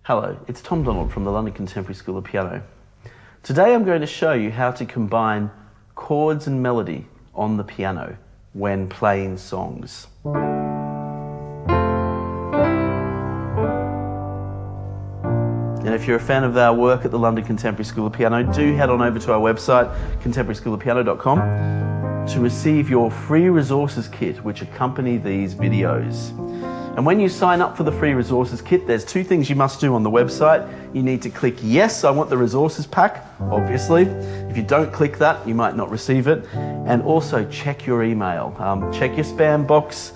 Hello, it's Tom Donald from the London Contemporary School of Piano. Today I'm going to show you how to combine chords and melody on the piano when playing songs. And if you're a fan of our work at the London Contemporary School of Piano, do head on over to our website, contemporaryschoolofpiano.com, to receive your free resources kit which accompany these videos. And when you sign up for the free resources kit, there's two things you must do on the website. You need to click yes, I want the resources pack, obviously. If you don't click that, you might not receive it. And also check your email. Check your spam box.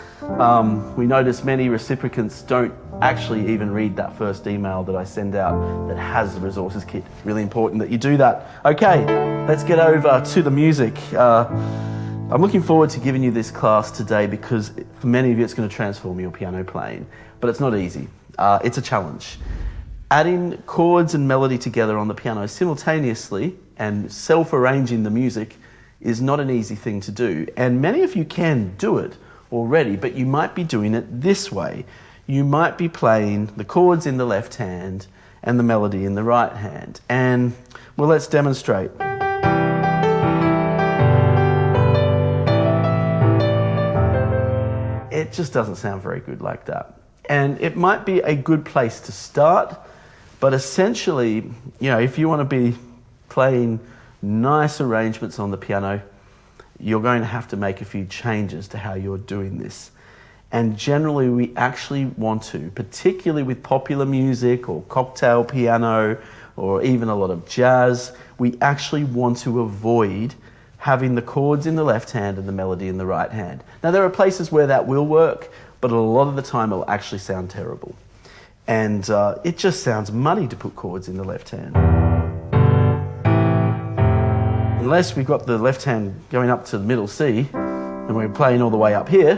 We notice many recipients don't actually even read that first email that I send out that has the resources kit. Really important that you do that. Okay, let's get over to the music. I'm looking forward to giving you this class today because for many of you it's going to transform your piano playing, but it's not easy. It's a challenge. Adding chords and melody together on the piano simultaneously and self-arranging the music is not an easy thing to do. And many of you can do it already, but you might be doing it this way. You might be playing the chords in the left hand and the melody in the right hand. And, well, let's demonstrate. It just doesn't sound very good like that. And it might be a good place to start, but essentially, if you want to be playing nice arrangements on the piano, you're going to have to make a few changes to how you're doing this. And generally, we actually want to, particularly with popular music or cocktail piano or even a lot of jazz, we actually want to avoid having the chords in the left hand and the melody in the right hand. Now, there are places where that will work, but a lot of the time it'll actually sound terrible. And it just sounds muddy to put chords in the left hand. Unless we've got the left hand going up to the middle C, and we're playing all the way up here.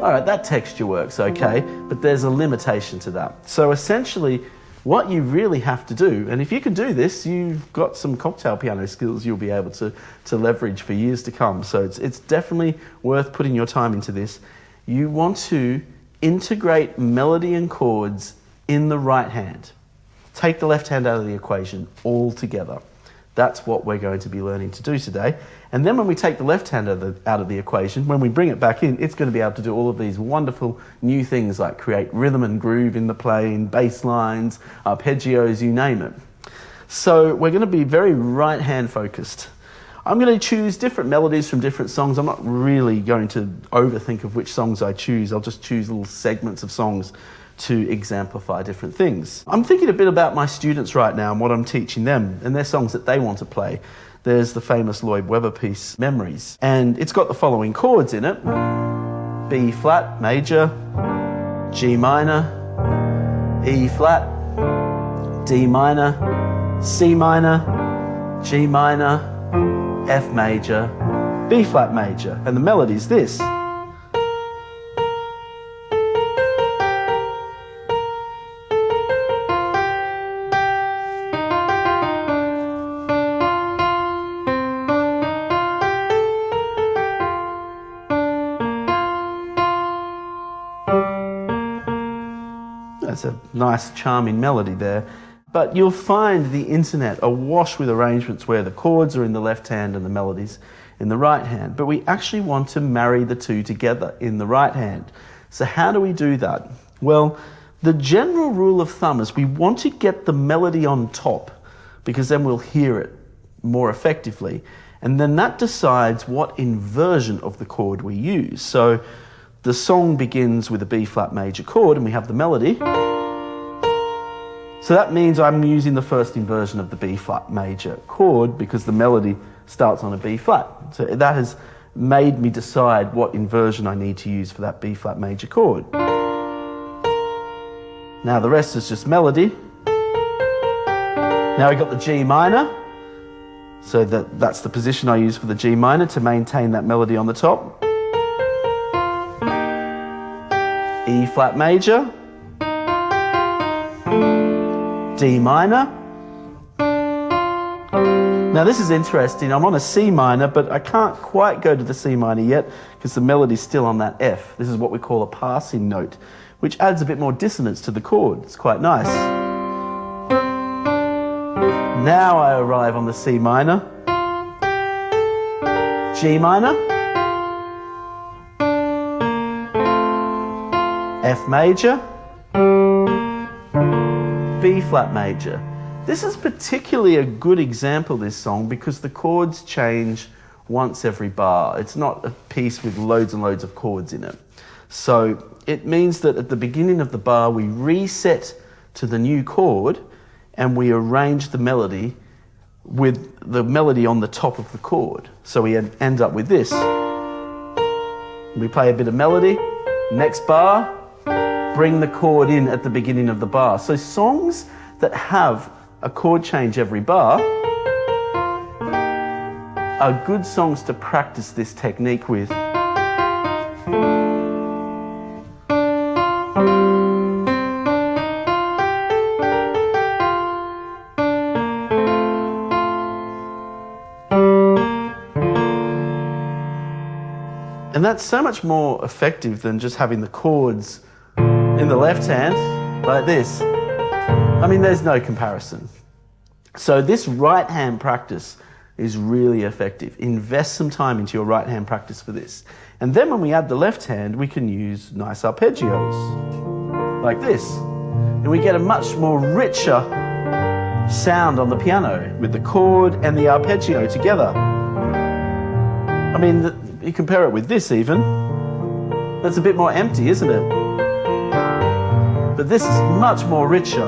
All right, that texture works okay, but there's a limitation to that. So essentially, what you really have to do, and if you can do this, you've got some cocktail piano skills you'll be able to leverage for years to come. So it's definitely worth putting your time into this. You want to integrate melody and chords in the right hand. Take the left hand out of the equation altogether. That's what we're going to be learning to do today. And then when we take the left hand out of the equation, when we bring it back in, it's going to be able to do all of these wonderful new things like create rhythm and groove in the playing, bass lines, arpeggios, you name it. So we're going to be very right hand focused. I'm going to choose different melodies from different songs. I'm not really going to overthink of which songs I choose. I'll just choose little segments of songs to exemplify different things. I'm thinking a bit about my students right now and what I'm teaching them and their songs that they want to play. There's the famous Lloyd Webber piece, Memories, and it's got the following chords in it. B flat, major, G minor, E flat, D minor, C minor, G minor, F major, B flat major, and the melody's this. That's a nice, charming melody there. But you'll find the internet awash with arrangements where the chords are in the left hand and the melodies in the right hand. But we actually want to marry the two together in the right hand. So how do we do that? Well, the general rule of thumb is we want to get the melody on top because then we'll hear it more effectively. And then that decides what inversion of the chord we use. So the song begins with a B flat major chord and we have the melody. So that means I'm using the first inversion of the B flat major chord because the melody starts on a B flat. So that has made me decide what inversion I need to use for that B flat major chord. Now the rest is just melody. Now we've got the G minor. So that's the position I use for the G minor to maintain that melody on the top. E flat major, D minor. Now this is interesting. I'm on a C minor, but I can't quite go to the C minor yet because the melody's still on that F. This is what we call a passing note. which adds a bit more dissonance to the chord. It's quite nice. Now I arrive on the C minor, G minor, F major, B flat major. This is particularly a good example, this song, because the chords change once every bar. It's not a piece with loads and loads of chords in it. So it means that at the beginning of the bar we reset to the new chord and we arrange the melody with the melody on the top of the chord. So we end up with this. We play a bit of melody, next bar, bring the chord in at the beginning of the bar. So songs that have a chord change every bar are good songs to practice this technique with. And that's so much more effective than just having the chords in the left hand like this. I mean, there's no comparison. So this right hand practice is really effective. Invest some time into your right hand practice for this. And then when we add the left hand, we can use nice arpeggios like this. And we get a much more richer sound on the piano with the chord and the arpeggio together. I mean, you compare it with this even. That's a bit more empty, isn't it? But this is much more richer.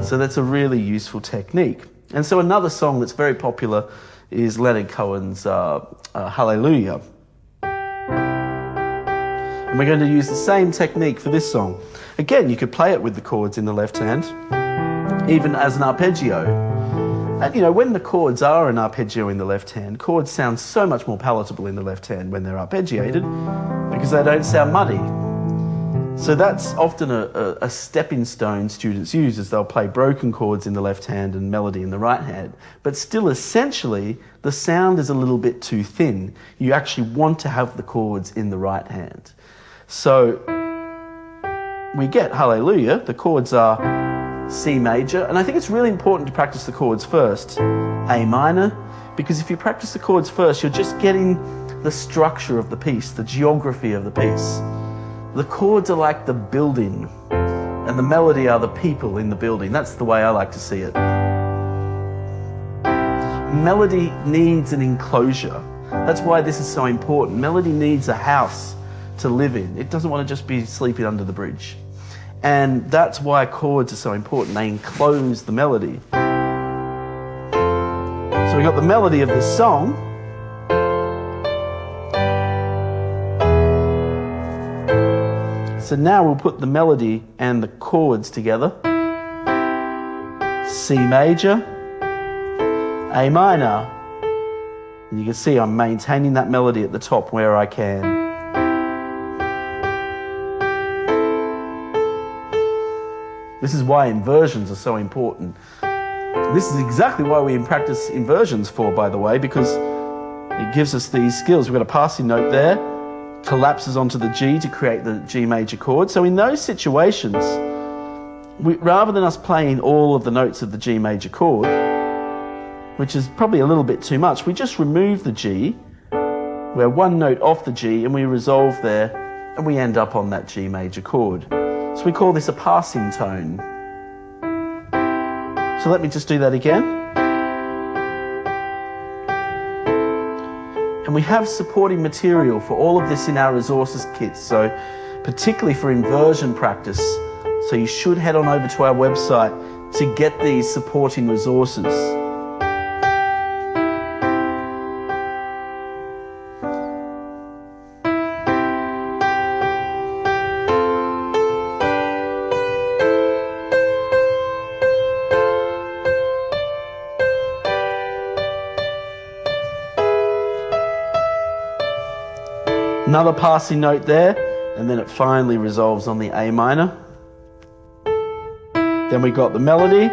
So that's a really useful technique. And so another song that's very popular is Leonard Cohen's Hallelujah. And we're going to use the same technique for this song. Again, you could play it with the chords in the left hand, even as an arpeggio. And you know, when the chords are an arpeggio in the left hand, chords sound so much more palatable in the left hand when they're arpeggiated because they don't sound muddy. So that's often a stepping stone students use, as they'll play broken chords in the left hand and melody in the right hand. But still, essentially, the sound is a little bit too thin. You actually want to have the chords in the right hand. So we get Hallelujah. The chords are C major, and I think it's really important to practice the chords first. A minor, because if you practice the chords first, you're just getting the structure of the piece, the geography of the piece. The chords are like the building, and the melody are the people in the building. That's the way I like to see it. Melody needs an enclosure. That's why this is so important. Melody needs a house to live in. It doesn't want to just be sleeping under the bridge. And that's why chords are so important. They enclose the melody. So we got the melody of this song. So now we'll put the melody and the chords together. C major, A minor. And you can see I'm maintaining that melody at the top where I can. This is why inversions are so important. This is exactly why we practice inversions for, by the way, because it gives us these skills. We've got a passing note there, collapses onto the G to create the G major chord. So in those situations, rather than us playing all of the notes of the G major chord, which is probably a little bit too much, we just remove the G, we're one note off the G, and we resolve there, and we end up on that G major chord. So we call this a passing tone. So let me just do that again. And we have supporting material for all of this in our resources kit, so particularly for inversion practice. So you should head on over to our website to get these supporting resources. Another passing note there, and then it finally resolves on the A minor. Then we got the melody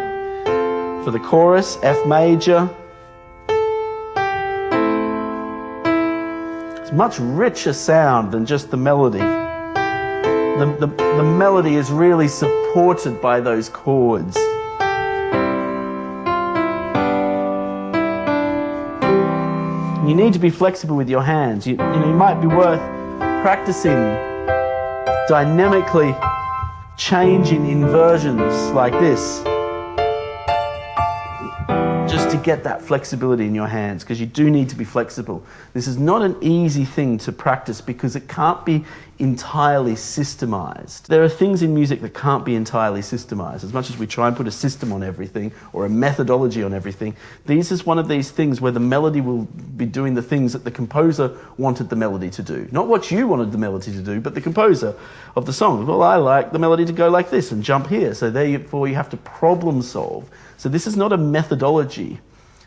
for the chorus, F major. It's much richer sound than just the melody. The melody is really supported by those chords. You need to be flexible with your hands. You might be worth practicing dynamically changing inversions like this, just to get that flexibility in your hands, because you do need to be flexible. This is not an easy thing to practice because it can't be entirely systemized. There are things in music that can't be entirely systemized. As much as we try and put a system on everything or a methodology on everything, this is one of these things where the melody will be doing the things that the composer wanted the melody to do. Not what you wanted the melody to do, but the composer of the song. Well, I like the melody to go like this and jump here. So therefore you have to problem solve. So this is not a methodology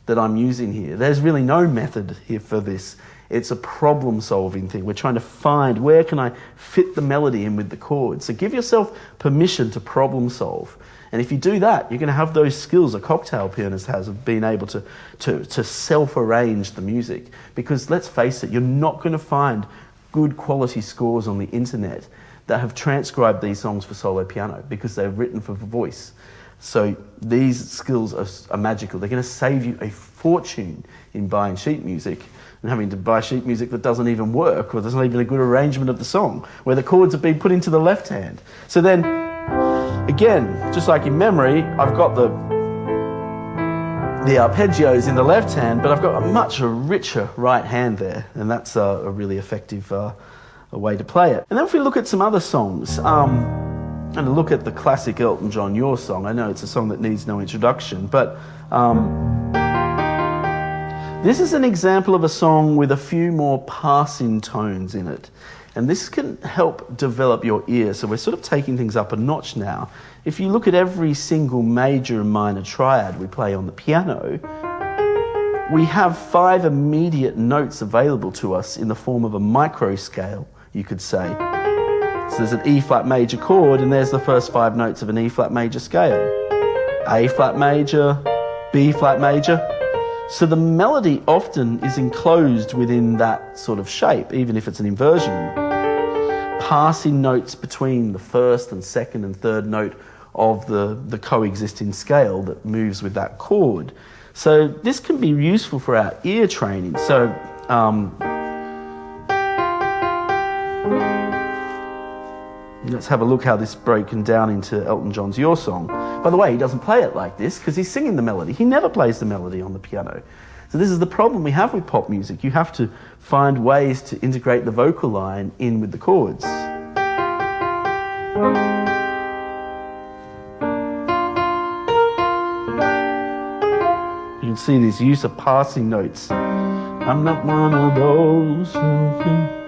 that I'm using here. There's really no method here for this. It's a problem-solving thing. We're trying to find where can I fit the melody in with the chords. So give yourself permission to problem-solve. And if you do that, you're going to have those skills a cocktail pianist has of being able to self-arrange the music. Because let's face it, you're not going to find good quality scores on the internet that have transcribed these songs for solo piano because they're written for voice. So these skills are magical. They're going to save you a fortune in buying sheet music and having to buy sheet music that doesn't even work, or there's not even a good arrangement of the song, where the chords have been put into the left hand. So then, again, just like in memory, I've got the arpeggios in the left hand, but I've got a much richer right hand there, and that's a really effective way to play it. And then if we look at some other songs, and look at the classic Elton John, Your Song. I know it's a song that needs no introduction, but this is an example of a song with a few more passing tones in it. And this can help develop your ear. So we're sort of taking things up a notch now. If you look at every single major and minor triad we play on the piano, we have 5 immediate notes available to us in the form of a micro scale, you could say. So there's an E flat major chord, and there's the first 5 notes of an E flat major scale. A flat major, B flat major. So the melody often is enclosed within that sort of shape, even if it's an inversion. Passing notes between the first and second and third note of the coexisting scale that moves with that chord. So this can be useful for our ear training. So let's have a look how this is broken down into Elton John's Your Song. By the way, he doesn't play it like this because he's singing the melody. He never plays the melody on the piano. So this is the problem we have with pop music. You have to find ways to integrate the vocal line in with the chords. You can see this use of passing notes. I'm not one of those who can...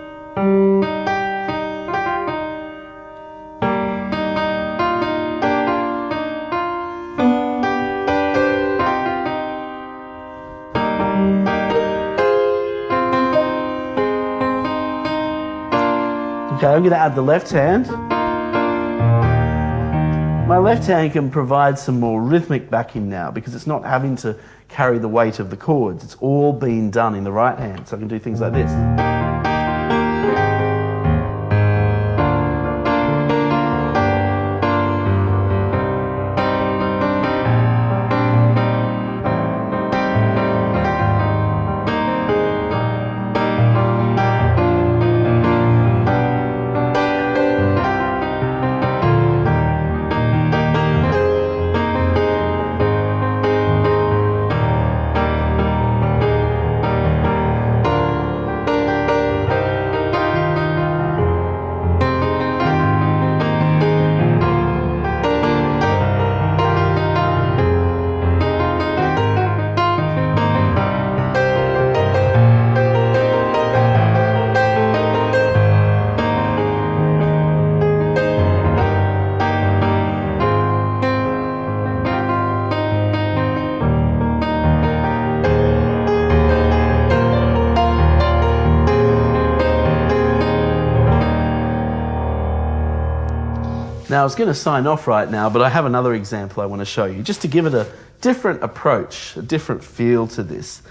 Okay, I'm going to add the left hand. My left hand can provide some more rhythmic backing now because it's not having to carry the weight of the chords. It's all being done in the right hand, so I can do things like this. Now, I was going to sign off right now, but I have another example I want to show you, just to give it a different approach, a different feel to this.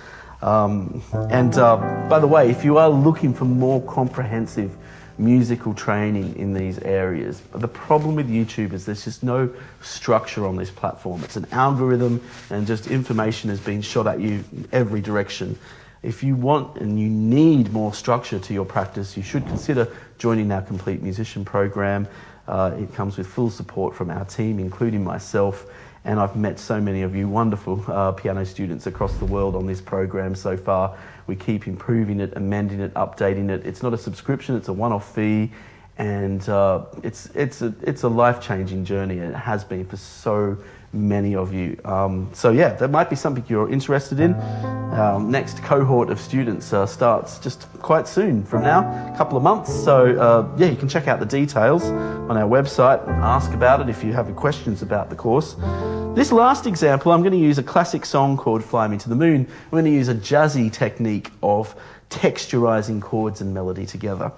By the way, if you are looking for more comprehensive musical training in these areas, the problem with YouTube is there's just no structure on this platform. It's an algorithm and just information is being shot at you in every direction. If you want and you need more structure to your practice, you should consider joining our Complete Musician program. It comes with full support from our team, including myself, and I've met so many of you wonderful piano students across the world on this program so far. We keep improving it, amending it, updating it. It's not a subscription, it's a one-off fee, and it's a life-changing journey, and it has been for so many of you. So yeah, that might be something you're interested in. Next cohort of students starts just quite soon from now, a couple of months. So yeah, you can check out the details on our website and ask about it if you have any questions about the course. This last example, I'm going to use a classic song called Fly Me to the Moon. I'm going to use a jazzy technique of texturizing chords and melody together.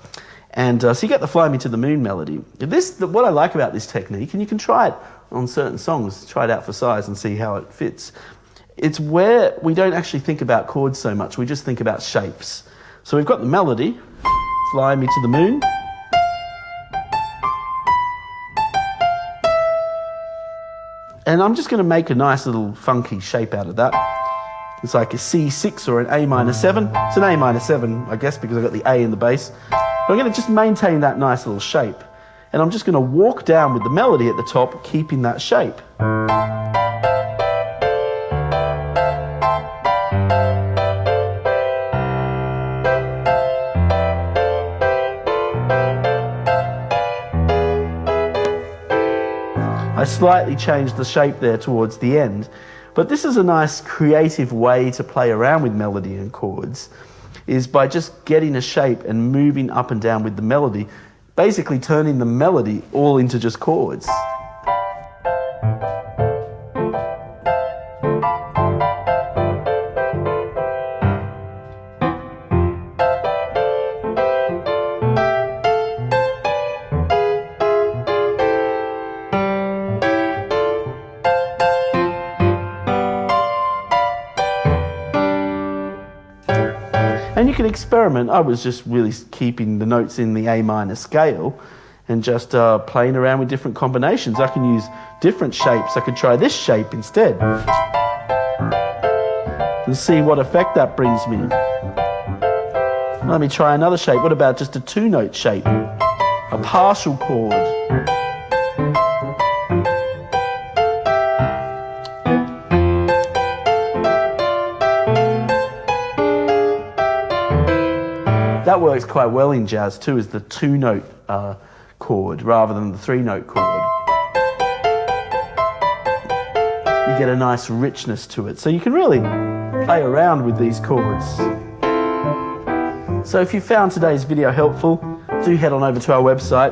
And so you get the Fly Me to the Moon melody. What I like about this technique, and you can try it on certain songs, try it out for size and see how it fits. It's where we don't actually think about chords so much, we just think about shapes. So we've got the melody, Fly Me to the Moon. And I'm just going to make a nice little funky shape out of that. It's like a C6 or an A minor 7. It's an A minor 7, I guess, because I've got the A in the bass. But I'm going to just maintain that nice little shape. And I'm just going to walk down with the melody at the top, keeping that shape. I slightly changed the shape there towards the end, but this is a nice creative way to play around with melody and chords, is by just getting a shape and moving up and down with the melody, basically turning the melody all into just chords. And you can experiment. I was just really keeping the notes in the A minor scale and just playing around with different combinations. I can use different shapes. I could try this shape instead and see what effect that brings me. Let me try another shape. What about just a two-note shape? A partial chord. That works quite well in jazz too, is the two-note chord rather than the three-note chord. You get a nice richness to it. So you can really play around with these chords. So if you found today's video helpful, do head on over to our website.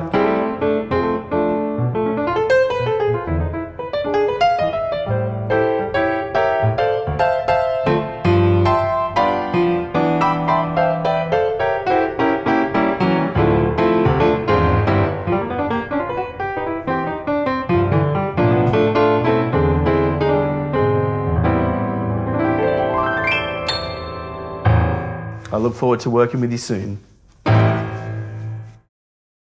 I look forward to working with you soon.